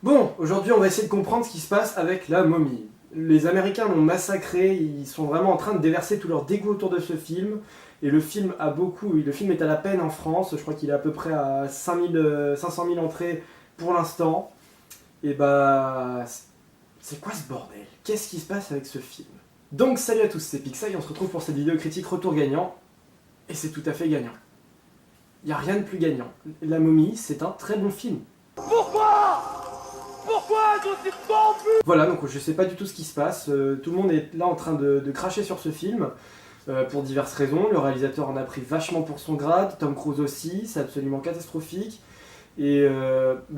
Bon, aujourd'hui on va essayer de comprendre ce qui se passe avec la momie. Les Américains l'ont massacré, ils sont vraiment en train de déverser tout leur dégoût autour de ce film. Et le film est à la peine en France, je crois qu'il est à peu près à 500 000 entrées pour l'instant. Et bah... c'est quoi ce bordel? Qu'est-ce qui se passe avec ce film? Donc salut à tous, c'est Pixel et on se retrouve pour cette vidéo critique retour gagnant. Et c'est tout à fait gagnant. Il n'y a rien de plus gagnant. La momie, c'est un très bon film. Pourquoi je suis pas plus? Voilà, donc je sais pas du tout ce qui se passe. Tout le monde est là en train de cracher sur ce film. Pour diverses raisons. Le réalisateur en a pris vachement pour son grade. Tom Cruise aussi. C'est absolument catastrophique. Et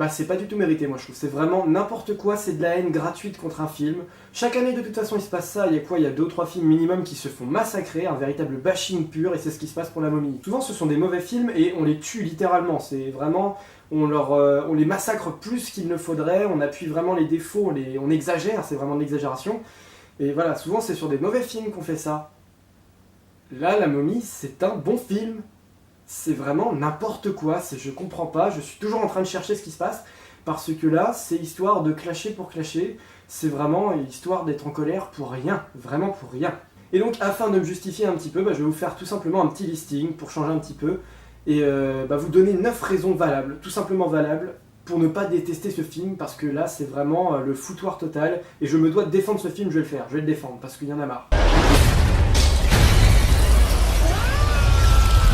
c'est pas du tout mérité, moi je trouve. C'est vraiment n'importe quoi. C'est de la haine gratuite contre un film. Chaque année, de toute façon, il se passe ça. Il y a quoi? Il y a 2 ou 3 films minimum qui se font massacrer. Un véritable bashing pur. Et c'est ce qui se passe pour La Momie. Souvent, ce sont des mauvais films et on les tue littéralement. C'est vraiment... On les massacre plus qu'il ne faudrait, on appuie vraiment les défauts, on exagère, c'est vraiment de l'exagération. Et voilà, souvent c'est sur des mauvais films qu'on fait ça. Là, La Momie, c'est un bon film. C'est vraiment n'importe quoi, je comprends pas, je suis toujours en train de chercher ce qui se passe, parce que là, c'est histoire de clasher pour clasher, c'est vraiment histoire d'être en colère pour rien, vraiment pour rien. Et donc, afin de me justifier un petit peu, je vais vous faire tout simplement un petit listing pour changer un petit peu, et vous donner 9 raisons valables, tout simplement valables, pour ne pas détester ce film, parce que là c'est vraiment le foutoir total, et je me dois de défendre ce film, je vais le faire, je vais le défendre, parce qu'il y en a marre.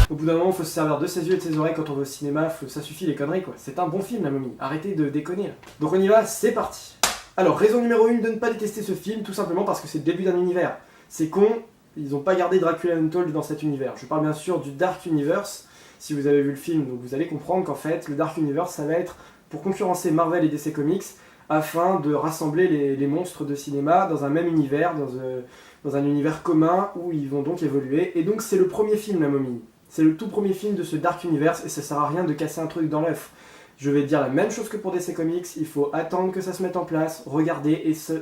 Au bout d'un moment, il faut se servir de ses yeux et de ses oreilles quand on va au cinéma, ça suffit les conneries quoi, c'est un bon film La Momie, arrêtez de déconner là. Donc on y va, c'est parti. Alors, raison numéro 1 de ne pas détester ce film, tout simplement parce que c'est le début d'un univers. C'est con, ils n'ont pas gardé Dracula Untold dans cet univers. Je parle bien sûr du Dark Universe. Si vous avez vu le film, donc vous allez comprendre qu'en fait, le Dark Universe, ça va être pour concurrencer Marvel et DC Comics, afin de rassembler les monstres de cinéma dans un même univers, dans un univers commun où ils vont donc évoluer. Et donc c'est le premier film, La Momie. C'est le tout premier film de ce Dark Universe, et ça sert à rien de casser un truc dans l'œuf. Je vais dire la même chose que pour DC Comics, il faut attendre que ça se mette en place, regarder, et ce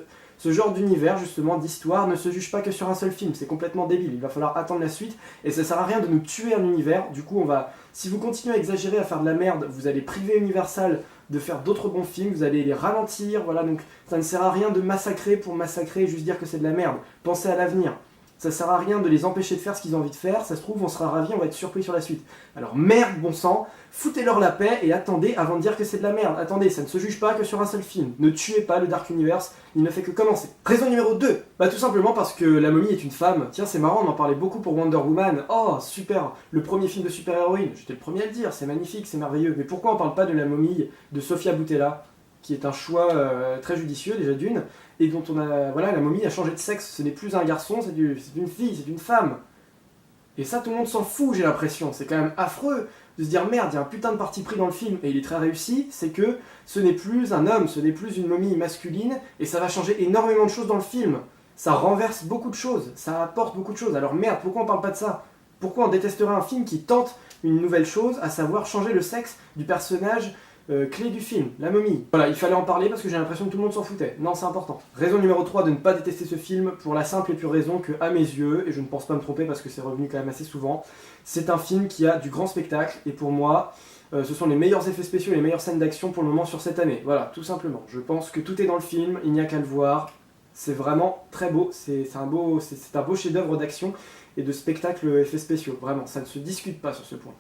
genre d'univers, justement, d'histoire, ne se juge pas que sur un seul film, c'est complètement débile, il va falloir attendre la suite, et ça sert à rien de nous tuer un univers, du coup si vous continuez à exagérer, à faire de la merde, vous allez priver Universal de faire d'autres bons films, vous allez les ralentir, voilà, donc ça ne sert à rien de massacrer pour massacrer et juste dire que c'est de la merde, pensez à l'avenir. Ça sert à rien de les empêcher de faire ce qu'ils ont envie de faire, ça se trouve on sera ravis, on va être surpris sur la suite. Alors merde, bon sang, foutez-leur la paix et attendez avant de dire que c'est de la merde. Attendez, ça ne se juge pas que sur un seul film. Ne tuez pas le Dark Universe, il ne fait que commencer. Raison numéro 2, tout simplement parce que La Momie est une femme. Tiens, c'est marrant, on en parlait beaucoup pour Wonder Woman. Oh, super, le premier film de super-héroïne. J'étais le premier à le dire, c'est magnifique, c'est merveilleux. Mais pourquoi on parle pas de La Momie de Sofia Boutella, qui est un choix très judicieux déjà d'une, et dont La Momie a changé de sexe, ce n'est plus un garçon, c'est une fille, c'est une femme. Et ça, tout le monde s'en fout, j'ai l'impression. C'est quand même affreux de se dire merde, il y a un putain de parti pris dans le film, et il est très réussi, c'est que ce n'est plus un homme, ce n'est plus une momie masculine, et ça va changer énormément de choses dans le film. Ça renverse beaucoup de choses, ça apporte beaucoup de choses. Alors merde, pourquoi on parle pas de ça? Pourquoi on détesterait un film qui tente une nouvelle chose, à savoir changer le sexe du personnage clé du film, La Momie. Voilà, il fallait en parler parce que j'ai l'impression que tout le monde s'en foutait. Non, c'est important. Raison numéro 3 de ne pas détester ce film, pour la simple et pure raison que, à mes yeux, et je ne pense pas me tromper parce que c'est revenu quand même assez souvent, c'est un film qui a du grand spectacle, et pour moi, ce sont les meilleurs effets spéciaux et les meilleures scènes d'action pour le moment sur cette année. Voilà, tout simplement. Je pense que tout est dans le film, il n'y a qu'à le voir. C'est vraiment très beau, c'est un beau chef-d'œuvre d'action et de spectacle effets spéciaux. Vraiment, ça ne se discute pas sur ce point.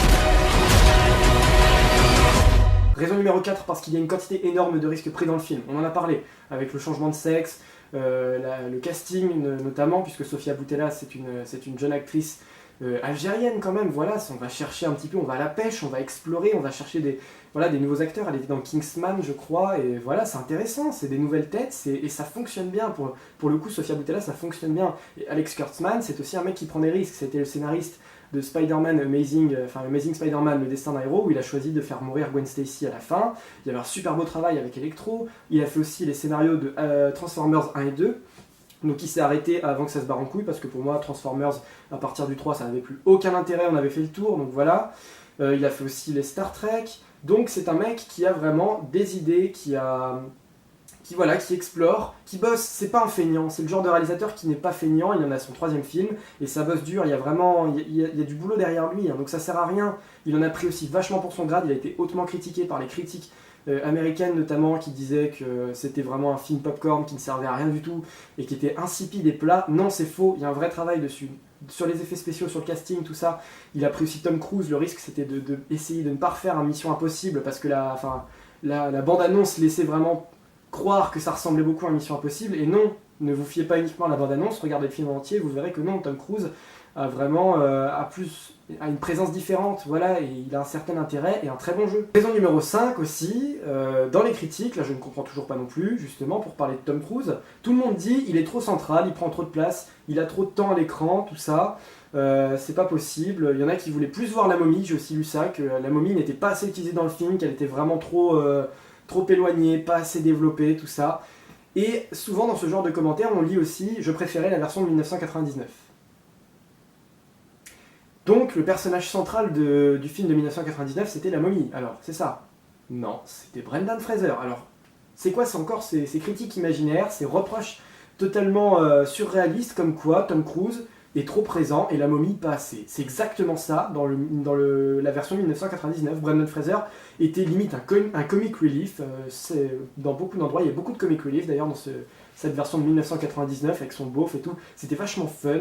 Raison numéro 4, parce qu'il y a une quantité énorme de risques pris dans le film. On en a parlé, avec le changement de sexe, le casting notamment, puisque Sofia Boutella c'est une jeune actrice algérienne quand même, voilà, on va chercher un petit peu, on va à la pêche, on va explorer, on va chercher des nouveaux acteurs. Elle était dans Kingsman je crois, et voilà, c'est intéressant, c'est des nouvelles têtes, et ça fonctionne bien, pour le coup Sofia Boutella ça fonctionne bien. Et Alex Kurtzman, c'est aussi un mec qui prend des risques, c'était le scénariste de Spider-Man Amazing Spider-Man, le destin d'un héros, où il a choisi de faire mourir Gwen Stacy à la fin. Il y avait un super beau travail avec Electro, il a fait aussi les scénarios de Transformers 1 et 2, donc il s'est arrêté avant que ça se barre en couille, parce que pour moi Transformers, à partir du 3, ça n'avait plus aucun intérêt, on avait fait le tour, donc voilà. Il a fait aussi les Star Trek, donc c'est un mec qui a vraiment des idées, qui explore, qui bosse. C'est pas un feignant, c'est le genre de réalisateur qui n'est pas feignant, il en a son 3e film, et ça bosse dur, il y a du boulot derrière lui, hein, donc ça sert à rien. Il en a pris aussi vachement pour son grade, il a été hautement critiqué par les critiques américaine notamment, qui disait que c'était vraiment un film popcorn qui ne servait à rien du tout et qui était insipide et plat. Non, c'est faux, il y a un vrai travail dessus. Sur les effets spéciaux, sur le casting, tout ça, il a pris aussi Tom Cruise. Le risque, c'était essayer de ne pas refaire un Mission Impossible, parce que la bande-annonce laissait vraiment croire que ça ressemblait beaucoup à Mission Impossible, et non, ne vous fiez pas uniquement à la bande-annonce, regardez le film entier, vous verrez que non, Tom Cruise a vraiment a une présence différente, voilà, et il a un certain intérêt et un très bon jeu. Raison numéro 5 aussi, dans les critiques, là je ne comprends toujours pas non plus, justement, pour parler de Tom Cruise, tout le monde dit il est trop central, il prend trop de place, il a trop de temps à l'écran, tout ça, c'est pas possible. Il y en a qui voulaient plus voir la momie, j'ai aussi lu ça, que la momie n'était pas assez utilisée dans le film, qu'elle était vraiment trop éloignée, pas assez développée, tout ça. Et souvent dans ce genre de commentaires, on lit aussi « Je préférais la version de 1999 ». Donc le personnage central du film de 1999, c'était la momie. Alors, c'est ça? Non, c'était Brendan Fraser. Alors, c'est quoi encore ces critiques imaginaires, ces reproches totalement surréalistes, comme quoi Tom Cruise est trop présent et la momie pas assez? C'est exactement ça dans la version 1999. Brendan Fraser était limite un comic relief. Dans beaucoup d'endroits, il y a beaucoup de comic relief d'ailleurs dans cette version de 1999 avec son beauf et tout. C'était vachement fun.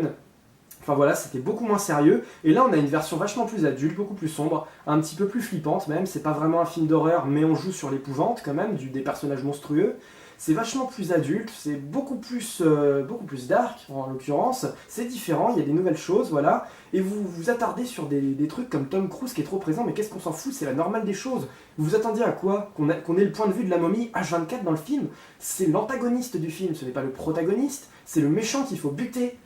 Enfin voilà, c'était beaucoup moins sérieux. Et là, on a une version vachement plus adulte, beaucoup plus sombre, un petit peu plus flippante même. C'est pas vraiment un film d'horreur, mais on joue sur l'épouvante quand même, des personnages monstrueux. C'est vachement plus adulte, c'est beaucoup plus dark en l'occurrence. C'est différent, il y a des nouvelles choses, voilà. Et vous vous attardez sur des trucs comme Tom Cruise qui est trop présent, mais qu'est-ce qu'on s'en fout, c'est la normale des choses. Vous vous attendiez à quoi? Qu'on ait le point de vue de la momie H24 dans le film? C'est l'antagoniste du film, ce n'est pas le protagoniste, c'est le méchant qu'il faut buter.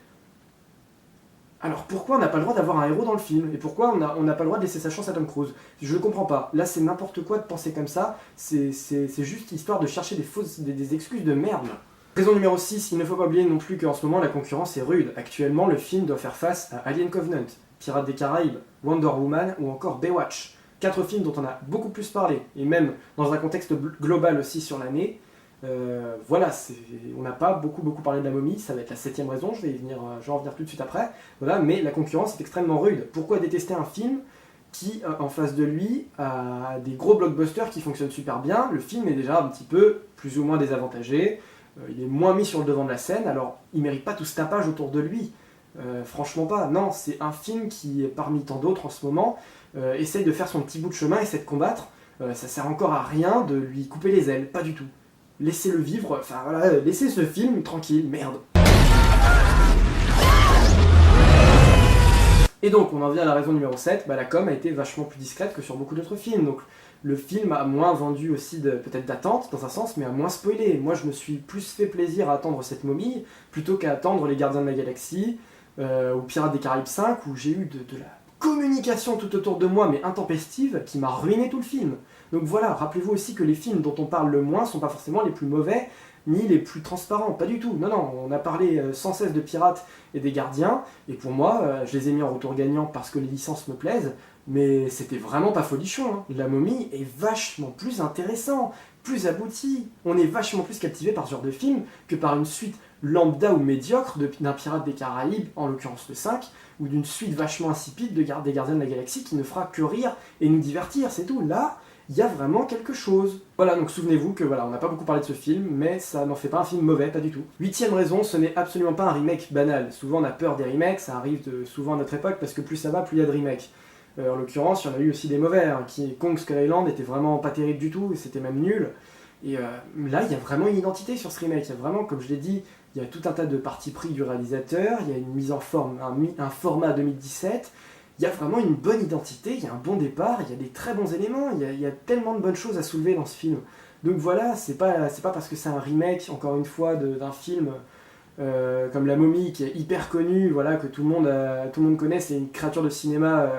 Alors pourquoi on n'a pas le droit d'avoir un héros dans le film? Et pourquoi on n'a pas le droit de laisser sa chance à Tom Cruise? Je ne comprends pas. Là c'est n'importe quoi de penser comme ça, c'est juste histoire de chercher des excuses de merde. Raison numéro 6, il ne faut pas oublier non plus qu'en ce moment la concurrence est rude. Actuellement le film doit faire face à Alien Covenant, Pirates des Caraïbes, Wonder Woman ou encore Baywatch. 4 films dont on a beaucoup plus parlé, et même dans un contexte global aussi sur l'année. Voilà, on n'a pas beaucoup parlé de la momie, ça va être la 7ème raison, je vais en revenir tout de suite après. Voilà, mais la concurrence est extrêmement rude. Pourquoi détester un film qui, en face de lui, a des gros blockbusters qui fonctionnent super bien? Le film est déjà un petit peu plus ou moins désavantagé, il est moins mis sur le devant de la scène, alors il mérite pas tout ce tapage autour de lui. Franchement pas, non, c'est un film qui, parmi tant d'autres en ce moment, essaye de faire son petit bout de chemin, essaie de combattre. Ça sert encore à rien de lui couper les ailes, pas du tout. Laissez-le vivre, enfin voilà, laissez ce film tranquille, merde. Et donc, on en vient à la raison numéro 7, la com a été vachement plus discrète que sur beaucoup d'autres films, donc le film a moins vendu aussi peut-être d'attente, dans un sens, mais a moins spoilé. Moi, je me suis plus fait plaisir à attendre cette momie, plutôt qu'à attendre Les Gardiens de la Galaxie, ou Pirates des Caraïbes 5, où j'ai eu de la communication tout autour de moi, mais intempestive, qui m'a ruiné tout le film. Donc voilà, rappelez-vous aussi que les films dont on parle le moins sont pas forcément les plus mauvais, ni les plus transparents, pas du tout. Non, non, on a parlé sans cesse de Pirates et des Gardiens, et pour moi, je les ai mis en retour gagnant parce que les licences me plaisent, mais c'était vraiment pas folichon, hein. La momie est vachement plus intéressant, plus abouti. On est vachement plus captivé par ce genre de film que par une suite lambda ou médiocre d'un Pirate des Caraïbes, en l'occurrence le 5, ou d'une suite vachement insipide des Gardiens de la Galaxie qui ne fera que rire et nous divertir, c'est tout. Là, il y a vraiment quelque chose. Voilà, donc souvenez-vous que voilà, on n'a pas beaucoup parlé de ce film, mais ça n'en fait pas un film mauvais, pas du tout. 8ème raison, ce n'est absolument pas un remake banal. Souvent on a peur des remakes, ça arrive souvent à notre époque, parce que plus ça va, plus il y a de remakes. En l'occurrence, il y en a eu aussi des mauvais, hein, Kong Skull Island était vraiment pas terrible du tout, et c'était même nul. Et là, il y a vraiment une identité sur ce remake, il y a vraiment, comme je l'ai dit, il y a tout un tas de partis pris du réalisateur, il y a une mise en forme, un format 2017, il y a vraiment une bonne identité, il y a un bon départ, il y a des très bons éléments, il y a tellement de bonnes choses à soulever dans ce film. Donc voilà, c'est pas parce que c'est un remake, encore une fois, d'un film comme La Momie, qui est hyper connu, voilà, que tout le monde connaît, c'est une créature de cinéma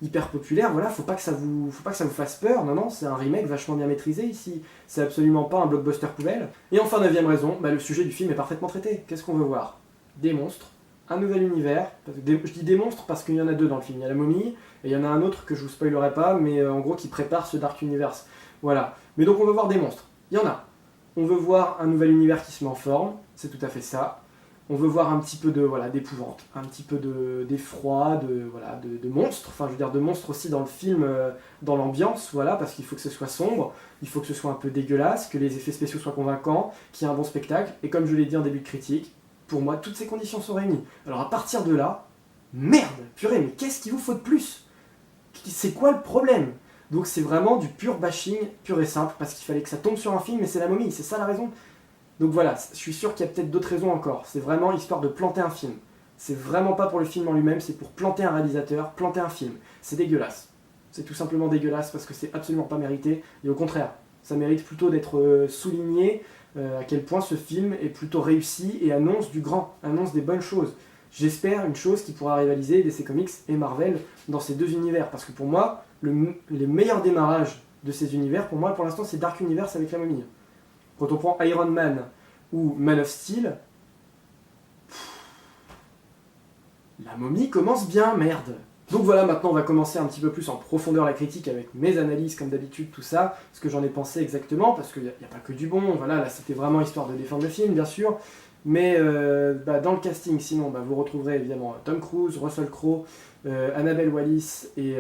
hyper populaire, voilà, faut pas que ça vous fasse peur, non, c'est un remake vachement bien maîtrisé ici, c'est absolument pas un blockbuster poubelle. Et enfin, 9ème raison, le sujet du film est parfaitement traité. Qu'est-ce qu'on veut voir? Des monstres, un nouvel univers, je dis des monstres parce qu'il y en a deux dans le film, il y a la momie, et il y en a un autre que je vous spoilerai pas, mais en gros qui prépare ce Dark Universe, voilà. Mais donc on veut voir des monstres, il y en a. On veut voir un nouvel univers qui se met en forme, c'est tout à fait ça. On veut voir un petit peu d'épouvante, un petit peu d'effroi, de monstres, enfin je veux dire de monstres aussi dans le film, dans l'ambiance, voilà, parce qu'il faut que ce soit sombre, il faut que ce soit un peu dégueulasse, que les effets spéciaux soient convaincants, qu'il y ait un bon spectacle, et comme je l'ai dit en début de critique, pour moi toutes ces conditions sont réunies. Alors à partir de là, merde, purée, mais qu'est-ce qu'il vous faut de plus? C'est quoi le problème? Donc c'est vraiment du pur bashing, pur et simple, parce qu'il fallait que ça tombe sur un film, et c'est la momie, c'est ça la raison. Donc voilà, je suis sûr qu'il y a peut-être d'autres raisons encore. C'est vraiment histoire de planter un film. C'est vraiment pas pour le film en lui-même, c'est pour planter un réalisateur, planter un film. C'est dégueulasse. C'est tout simplement dégueulasse parce que c'est absolument pas mérité. Et au contraire, ça mérite plutôt d'être souligné à quel point ce film est plutôt réussi et annonce du grand, annonce des bonnes choses. J'espère une chose qui pourra rivaliser DC Comics et Marvel dans ces deux univers. Parce que pour moi, les meilleurs démarrages de ces univers, pour moi, pour l'instant, c'est Dark Universe avec la momie. Quand on prend Iron Man ou Man of Steel, la momie commence bien, merde. Donc voilà, maintenant on va commencer un petit peu plus en profondeur la critique avec mes analyses comme d'habitude, tout ça, ce que j'en ai pensé exactement, parce qu'il n'y a pas que du bon, voilà, là c'était vraiment histoire de défendre le film, bien sûr, mais dans le casting, sinon, vous retrouverez évidemment Tom Cruise, Russell Crowe, Annabelle Wallis et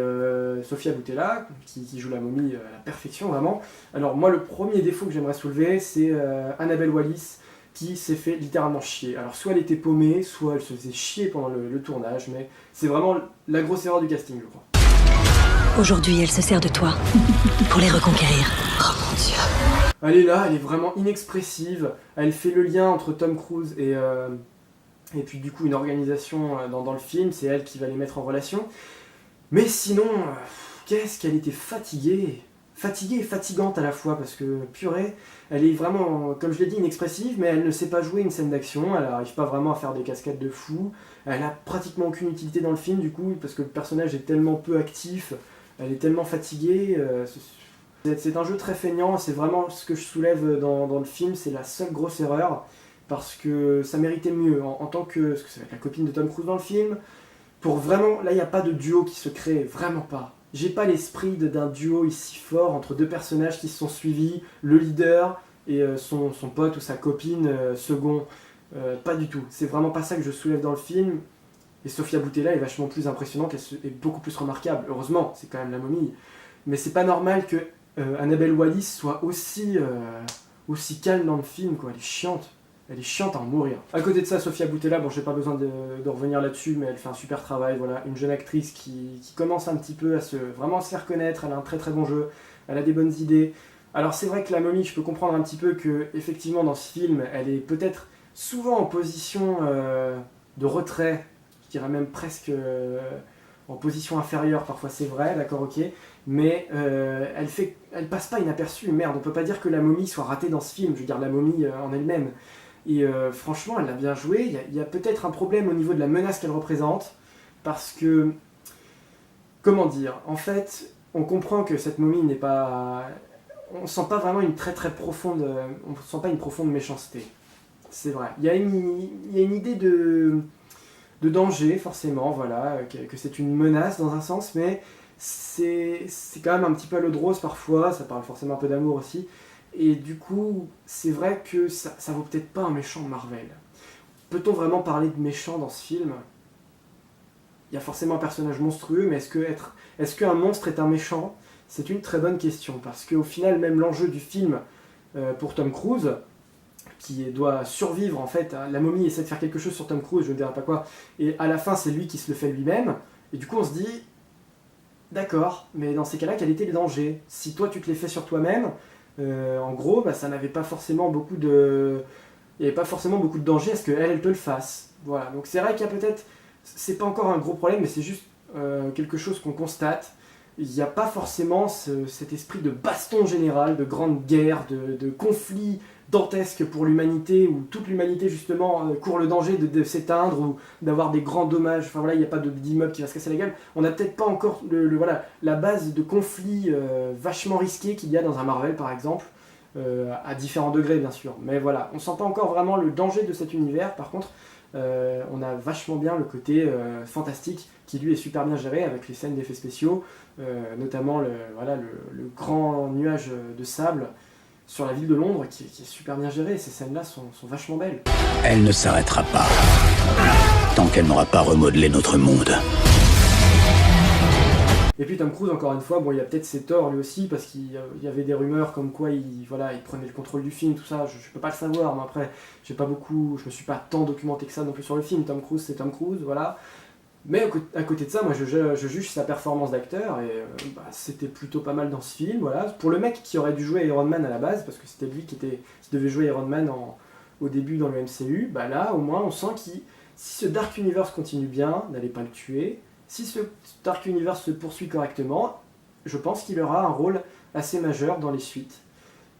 Sofia Boutella, qui joue la momie à la perfection, vraiment. Alors moi, le premier défaut que j'aimerais soulever, c'est Annabelle Wallis, qui s'est fait littéralement chier. Alors soit elle était paumée, soit elle se faisait chier pendant le tournage, mais c'est vraiment la grosse erreur du casting, je crois. Aujourd'hui, elle se sert de toi pour les reconquérir. Oh mon Dieu. Elle est là, elle est vraiment inexpressive, elle fait le lien entre Tom Cruise et puis du coup une organisation dans le film, c'est elle qui va les mettre en relation. Mais sinon, qu'est-ce qu'elle était fatiguée et fatigante à la fois, parce que purée, elle est vraiment, comme je l'ai dit, inexpressive, mais elle ne sait pas jouer une scène d'action, elle n'arrive pas vraiment à faire des cascades de fou, elle a pratiquement aucune utilité dans le film du coup, parce que le personnage est tellement peu actif, elle est tellement fatiguée, c'est un jeu très feignant, c'est vraiment ce que je soulève dans le film, c'est la seule grosse erreur, parce que ça méritait mieux, en tant que, parce que ça va être la copine de Tom Cruise dans le film, pour vraiment, là il n'y a pas de duo qui se crée, vraiment pas. J'ai pas l'esprit d'un duo ici fort entre deux personnages qui se sont suivis, le leader et son pote ou sa copine second. Pas du tout. C'est vraiment pas ça que je soulève dans le film. Et Sofia Boutella est vachement plus impressionnante, elle est beaucoup plus remarquable. Heureusement, c'est quand même la momie. Mais c'est pas normal que Annabelle Wallis soit aussi calme dans le film, quoi. Elle est chiante. Elle est chiante à en mourir. À côté de ça, Sofia Boutella, bon, j'ai pas besoin de revenir là-dessus, mais elle fait un super travail. Voilà, une jeune actrice qui commence un petit peu à vraiment se faire connaître. Elle a un très très bon jeu. Elle a des bonnes idées. Alors c'est vrai que la momie, je peux comprendre un petit peu que effectivement dans ce film, elle est peut-être souvent en position de retrait. Je dirais même presque en position inférieure. Parfois c'est vrai, d'accord, ok. Mais elle passe pas inaperçue. Merde, on peut pas dire que la momie soit ratée dans ce film. Je veux dire la momie en elle-même. Et franchement, elle a bien joué. Il y a peut-être un problème au niveau de la menace qu'elle représente, parce que, comment dire, en fait, on comprend que cette momie n'est pas... On sent pas vraiment une très très profonde... On sent pas une profonde méchanceté. C'est vrai. Il y a une idée de danger, forcément, voilà, que c'est une menace dans un sens, mais c'est quand même un petit peu à l'eau de rose parfois, ça parle forcément un peu d'amour aussi. Et du coup, c'est vrai que ça vaut peut-être pas un méchant de Marvel. Peut-on vraiment parler de méchant dans ce film? Il y a forcément un personnage monstrueux, mais est-ce qu'un monstre est un méchant? C'est une très bonne question, parce qu'au final, même l'enjeu du film pour Tom Cruise, qui doit survivre en fait, la momie essaie de faire quelque chose sur Tom Cruise, je ne dirai pas quoi, et à la fin c'est lui qui se le fait lui-même, et du coup on se dit, d'accord, mais dans ces cas-là, quels étaient les dangers? Si toi tu te les fais sur toi-même, en gros, ça n'avait pas forcément beaucoup de... Il n'y avait pas forcément beaucoup de danger à ce qu'elle te le fasse. Voilà, donc c'est vrai qu'il y a peut-être... C'est pas encore un gros problème, mais c'est juste quelque chose qu'on constate. Il n'y a pas forcément cet esprit de baston général, de grande guerre, de conflit dantesque pour l'humanité, où toute l'humanité justement court le danger de s'éteindre ou d'avoir des grands dommages. Enfin voilà, il n'y a pas d'immeuble qui va se casser la gueule. On n'a peut-être pas encore la base de conflit vachement risqué qu'il y a dans un Marvel par exemple, à différents degrés bien sûr. Mais voilà, on sent pas encore vraiment le danger de cet univers. Par contre, on a vachement bien le côté fantastique qui lui est super bien géré avec les scènes d'effets spéciaux, notamment le grand nuage de sable. sur la ville de Londres qui est super bien gérée. Ces scènes-là sont vachement belles. Elle ne s'arrêtera pas tant qu'elle n'aura pas remodelé notre monde. Et puis Tom Cruise, encore une fois, bon, il y a peut-être ses torts lui aussi, parce qu'il y avait des rumeurs comme quoi il prenait le contrôle du film, tout ça, je peux pas le savoir, mais après, je me suis pas tant documenté que ça non plus sur le film. Tom Cruise, c'est Tom Cruise, voilà. Mais à côté de ça, moi je juge sa performance d'acteur, et c'était plutôt pas mal dans ce film, voilà. Pour le mec qui aurait dû jouer Iron Man à la base, parce que c'était lui qui devait jouer Iron Man au début dans le MCU, bah là, au moins, on sent si ce Dark Universe continue bien, n'allez pas le tuer. Si ce Dark Universe se poursuit correctement, je pense qu'il aura un rôle assez majeur dans les suites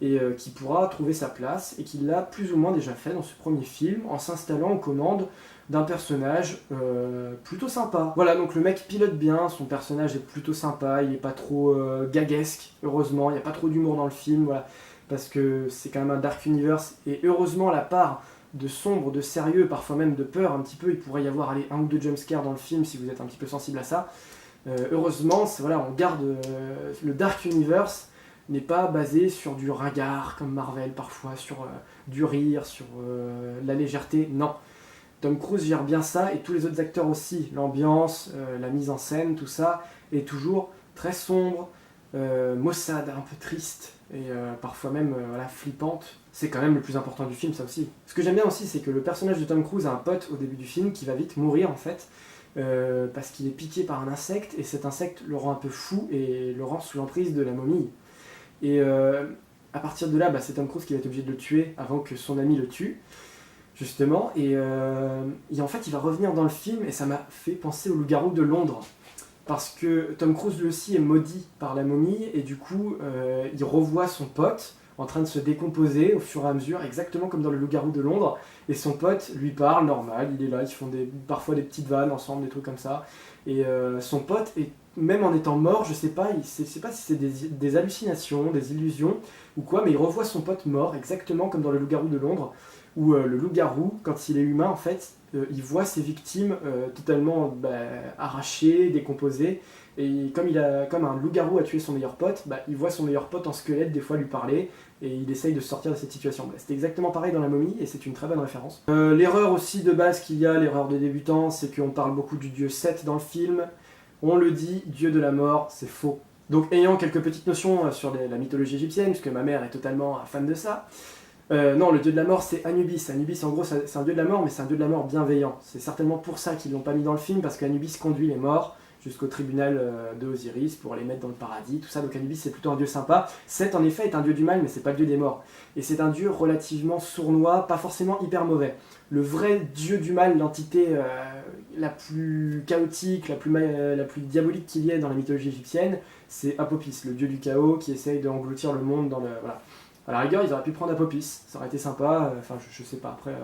et qu'il pourra trouver sa place, et qu'il l'a plus ou moins déjà fait dans ce premier film en s'installant aux commandes d'un personnage plutôt sympa. Voilà, donc le mec pilote bien, son personnage est plutôt sympa, il n'est pas trop gaguesque, heureusement, il n'y a pas trop d'humour dans le film, voilà, parce que c'est quand même un Dark Universe, et heureusement la part de sombre, de sérieux, parfois même de peur un petit peu, il pourrait y avoir un ou deux jumpscares dans le film si vous êtes un petit peu sensible à ça. Heureusement, on garde le Dark Universe n'est pas basé sur du ringard comme Marvel parfois, sur du rire, sur la légèreté, non. Tom Cruise gère bien ça, et tous les autres acteurs aussi, l'ambiance, la mise en scène, tout ça est toujours très sombre, maussade, un peu triste, et parfois même flippante. C'est quand même le plus important du film, ça aussi. Ce que j'aime bien aussi, c'est que le personnage de Tom Cruise a un pote au début du film qui va vite mourir en fait, parce qu'il est piqué par un insecte, et cet insecte le rend un peu fou et le rend sous l'emprise de la momie. Et à partir de là, c'est Tom Cruise qui va être obligé de le tuer avant que son ami le tue, justement, et en fait il va revenir dans le film, et ça m'a fait penser au Loup-garou de Londres. Parce que Tom Cruise lui aussi est maudit par la momie, et du coup il revoit son pote en train de se décomposer au fur et à mesure, exactement comme dans le Loup-garou de Londres, et son pote lui parle normal, il est là, ils font parfois des petites vannes ensemble, des trucs comme ça, et son pote, même en étant mort, je sais pas si c'est des hallucinations, des illusions ou quoi, mais il revoit son pote mort, exactement comme dans le Loup-garou de Londres, où le loup-garou, quand il est humain en fait, il voit ses victimes totalement arrachées, décomposées, et comme un loup-garou a tué son meilleur pote, il voit son meilleur pote en squelette des fois lui parler, et il essaye de sortir de cette situation. C'était exactement pareil dans La Momie, et c'est une très bonne référence. L'erreur aussi de base qu'il y a, l'erreur de débutant, c'est qu'on parle beaucoup du dieu Seth dans le film. On le dit, dieu de la mort, c'est faux. Donc ayant quelques petites notions sur la mythologie égyptienne, puisque ma mère est totalement fan de ça, non, le dieu de la mort c'est Anubis. Anubis en gros c'est un dieu de la mort, mais c'est un dieu de la mort bienveillant. C'est certainement pour ça qu'ils l'ont pas mis dans le film, parce qu'Anubis conduit les morts jusqu'au tribunal de Osiris pour les mettre dans le paradis, tout ça. Donc Anubis c'est plutôt un dieu sympa. Seth en effet est un dieu du mal, mais c'est pas le dieu des morts. Et c'est un dieu relativement sournois, pas forcément hyper mauvais. Le vrai dieu du mal, l'entité la plus chaotique, la plus diabolique qu'il y ait dans la mythologie égyptienne, c'est Apopis, le dieu du chaos qui essaye d'engloutir le monde dans le... Voilà. À la rigueur, ils auraient pu prendre Apopis, ça aurait été sympa, je sais pas après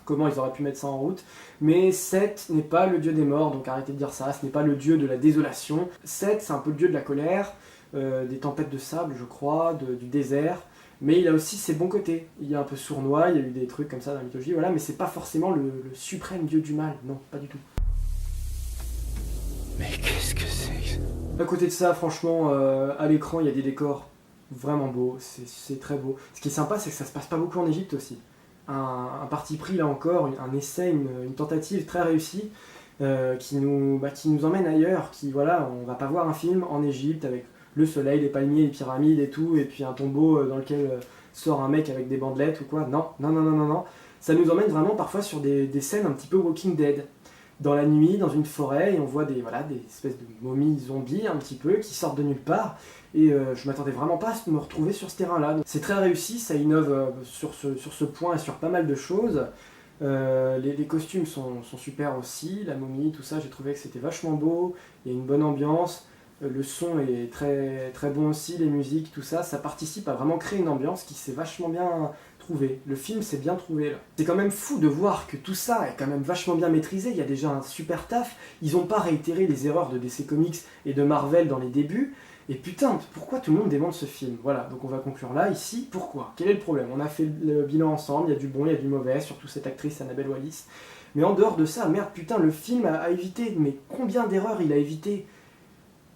comment ils auraient pu mettre ça en route, mais Seth n'est pas le dieu des morts, donc arrêtez de dire ça, ce n'est pas le dieu de la désolation. Seth, c'est un peu le dieu de la colère, des tempêtes de sable, je crois, du désert, mais il a aussi ses bons côtés. Il est un peu sournois, il y a eu des trucs comme ça dans la mythologie, voilà, mais c'est pas forcément le suprême dieu du mal, non, pas du tout. Mais qu'est-ce que c'est? À côté de ça, franchement, à l'écran, il y a des décors vraiment beaux, c'est très beau. Ce qui est sympa, c'est que ça se passe pas beaucoup en Égypte aussi. Un parti pris, là encore, un essai, une tentative très réussie, qui nous emmène ailleurs, on va pas voir un film en Égypte avec le soleil, les palmiers, les pyramides et tout, et puis un tombeau dans lequel sort un mec avec des bandelettes ou quoi. Non. Ça nous emmène vraiment parfois sur des scènes un petit peu Walking Dead. Dans la nuit, dans une forêt, et on voit des espèces de momies zombies un petit peu qui sortent de nulle part, et je m'attendais vraiment pas à me retrouver sur ce terrain-là. C'est très réussi, ça innove sur ce point et sur pas mal de choses. Les costumes sont super aussi, la momie, tout ça, j'ai trouvé que c'était vachement beau, il y a une bonne ambiance, le son est très, très bon aussi, les musiques, tout ça, ça participe à vraiment créer une ambiance qui s'est vachement bien trouvé. Le film s'est bien trouvé là. C'est quand même fou de voir que tout ça est quand même vachement bien maîtrisé, il y a déjà un super taf, ils ont pas réitéré les erreurs de DC Comics et de Marvel dans les débuts, et putain, pourquoi tout le monde demande ce film? Voilà, donc on va conclure là, ici, pourquoi? Quel est le problème? On a fait le bilan ensemble, il y a du bon, il y a du mauvais, surtout cette actrice Annabelle Wallis, mais en dehors de ça, merde, putain, le film a évité, mais combien d'erreurs il a évité?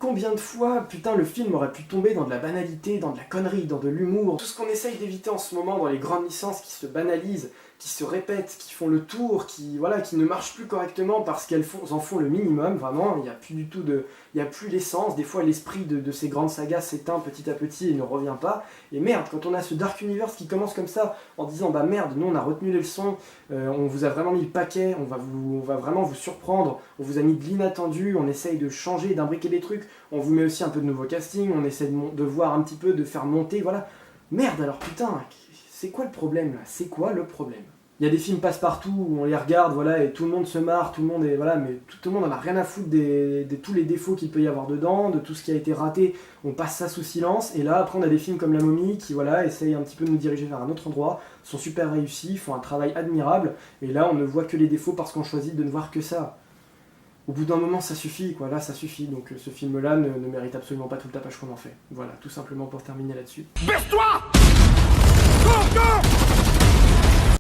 combien de fois, putain, le film aurait pu tomber dans de la banalité, dans de la connerie, dans de l'humour. Tout ce qu'on essaye d'éviter en ce moment dans les grandes licences qui se banalisent, qui se répètent, qui font le tour, qui ne marchent plus correctement parce qu'elles en font le minimum, vraiment, il n'y a plus du tout de... Il n'y a plus l'essence, des fois l'esprit de ces grandes sagas s'éteint petit à petit et ne revient pas. Et merde, quand on a ce Dark Universe qui commence comme ça, en disant bah merde, nous on a retenu les leçons, on vous a vraiment mis le paquet, on va vraiment vous surprendre, on vous a mis de l'inattendu, on essaye de changer, d'imbriquer des trucs, on vous met aussi un peu de nouveau casting, on essaie de voir un petit peu, de faire monter, voilà. Merde alors putain, c'est quoi le problème là? C'est quoi le problème? Il y a des films passe-partout où on les regarde, voilà, et tout le monde se marre, tout le monde est, voilà, mais tout le monde en a rien à foutre de tous les défauts qu'il peut y avoir dedans, de tout ce qui a été raté, on passe ça sous silence, et là après on a des films comme La Momie qui, voilà, essayent un petit peu de nous diriger vers un autre endroit, sont super réussis, font un travail admirable, et là on ne voit que les défauts parce qu'on choisit de ne voir que ça. Au bout d'un moment ça suffit, quoi, là ça suffit, donc ce film-là ne mérite absolument pas tout le tapage qu'on en fait. Voilà, tout simplement pour terminer là-dessus. Baisse-toi! Cours!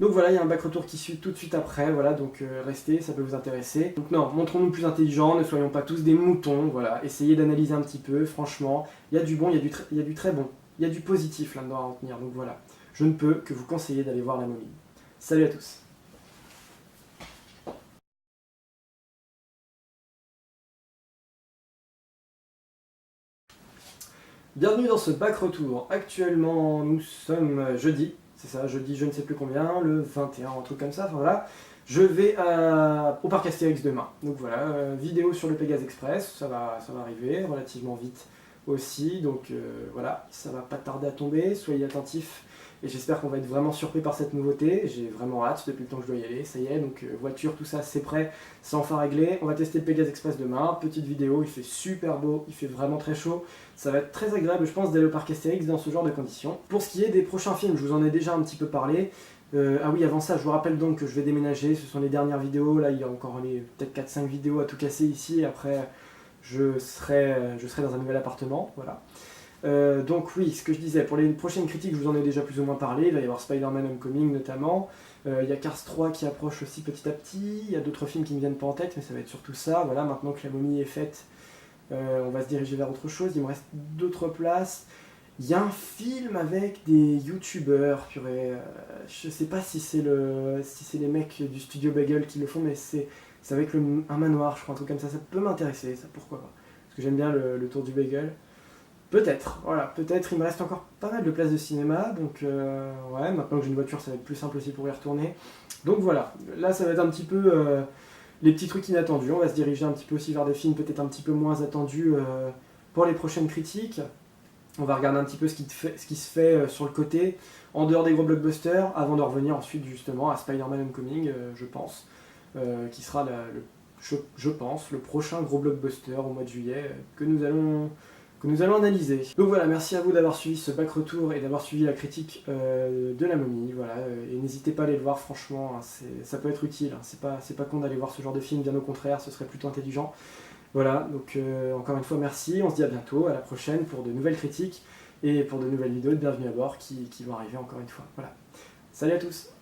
Donc voilà, il y a un back retour qui suit tout de suite après, voilà, donc restez, ça peut vous intéresser. Donc non, montrons-nous plus intelligents, ne soyons pas tous des moutons, voilà, essayez d'analyser un petit peu, franchement, il y a du bon, il y a du très bon, il y a du positif là-dedans à retenir, donc voilà. Je ne peux que vous conseiller d'aller voir La Momie. Salut à tous. Bienvenue dans ce back retour. Actuellement, nous sommes jeudi. C'est ça, jeudi je ne sais plus combien, le 21, un truc comme ça, enfin voilà. Je vais au parc Astérix demain. Donc voilà, vidéo sur le Pégase Express, ça va arriver relativement vite aussi. Donc voilà, ça va pas tarder à tomber, soyez attentifs. Et j'espère qu'on va être vraiment surpris par cette nouveauté. J'ai vraiment hâte depuis le temps que je dois y aller, ça y est, donc voiture, tout ça, c'est prêt, c'est enfin réglé. On va tester le Pégase Express demain, petite vidéo, il fait super beau, il fait vraiment très chaud. Ça va être très agréable, je pense, d'aller au parc Astérix dans ce genre de conditions. Pour ce qui est des prochains films, je vous en ai déjà un petit peu parlé. Ah oui, avant ça, je vous rappelle donc que je vais déménager, ce sont les dernières vidéos. Là, il y a encore peut-être 4-5 vidéos à tout casser ici, et après, je serai dans un nouvel appartement, voilà. Donc oui, ce que je disais, pour les prochaines critiques, je vous en ai déjà plus ou moins parlé. Il va y avoir Spider-Man Homecoming notamment. Il y a Cars 3 qui approche aussi petit à petit. Il y a d'autres films qui ne me viennent pas en tête, mais ça va être surtout ça. Voilà, maintenant que La Momie est faite, on va se diriger vers autre chose. Il me reste d'autres places. Il y a un film avec des youtubeurs, purée. Je sais pas si c'est les mecs du studio Bagel qui le font, mais c'est avec un manoir, je crois, un truc comme ça. Ça peut m'intéresser, ça, pourquoi pas. Parce que j'aime bien le tour du Bagel. Peut-être, voilà, peut-être, il me reste encore pas mal de places de cinéma, donc ouais, maintenant que j'ai une voiture, ça va être plus simple aussi pour y retourner. Donc voilà, là ça va être un petit peu les petits trucs inattendus, on va se diriger un petit peu aussi vers des films peut-être un petit peu moins attendus pour les prochaines critiques. On va regarder un petit peu ce qui se fait sur le côté, en dehors des gros blockbusters, avant de revenir ensuite justement à Spider-Man Homecoming, je pense, qui sera, je pense, le prochain gros blockbuster au mois de juillet que nous allons analyser. Donc voilà, merci à vous d'avoir suivi ce back retour et d'avoir suivi la critique de La Momie, voilà, et n'hésitez pas à aller le voir, franchement, hein, ça peut être utile, hein, c'est pas con d'aller voir ce genre de film, bien au contraire, ce serait plutôt intelligent. Voilà, donc encore une fois merci, on se dit à bientôt, à la prochaine pour de nouvelles critiques et pour de nouvelles vidéos de Bienvenue à bord qui vont arriver encore une fois. Voilà, salut à tous.